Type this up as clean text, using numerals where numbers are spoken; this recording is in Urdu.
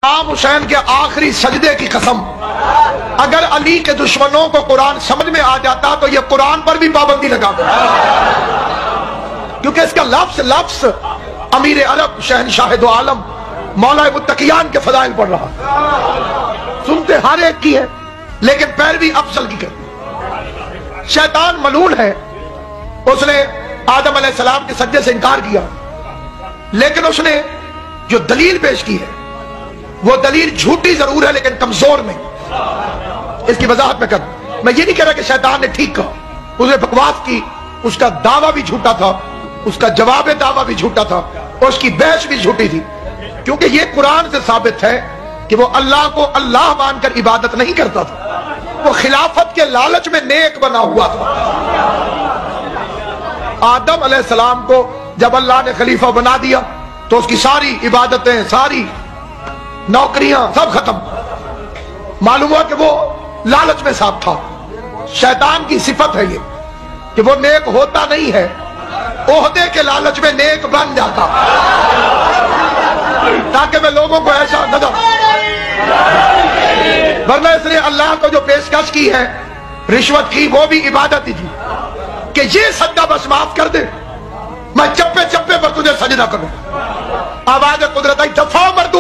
امام حسین کے آخری سجدے کی قسم، اگر علی کے دشمنوں کو قرآن سمجھ میں آ جاتا تو یہ قرآن پر بھی پابندی لگا دے، کیونکہ اس کا لفظ امیر عرب شہنشاہ دو عالم مولا متقیان کے فضائل پڑھ رہا، سنتے ہر ایک کی ہے لیکن پیروی افضل کی کرتے۔ شیطان ملعون ہے، اس نے آدم علیہ السلام کے سجدے سے انکار کیا، لیکن اس نے جو دلیل پیش کی ہے وہ دلیل جھوٹی ضرور ہے لیکن کمزور نہیں۔ اس کی وضاحت میں کروں، میں یہ نہیں کہہ رہا کہ شیطان نے ٹھیک کہا، اس نے بکواس کی، اس کا دعویٰ بھی جھوٹا تھا، اس کا جواب دعویٰ بھی جھوٹا تھا، اور اس کی بحث بھی جھوٹی تھی، کیونکہ یہ قرآن سے ثابت ہے کہ وہ اللہ کو اللہ مان کر عبادت نہیں کرتا تھا، وہ خلافت کے لالچ میں نیک بنا ہوا تھا۔ آدم علیہ السلام کو جب اللہ نے خلیفہ بنا دیا تو اس کی ساری عبادتیں، ساری نوکریاں سب ختم، معلوم ہوا کہ وہ لالچ میں صاحب تھا۔ شیطان کی صفت ہے یہ کہ وہ نیک ہوتا نہیں ہے، عہدے کے لالچ میں نیک بن جاتا تاکہ میں لوگوں کو ایسا نظر، ورنہ اس نے اللہ کو جو پیشکش کی ہے، رشوت کی، وہ بھی عبادت ہی تھی کہ یہ سجدہ بس معاف کر دے، میں چپے چپے پر تجھے سجدہ کروں۔ آواز قدرت آئی، دفعہ مرتبہ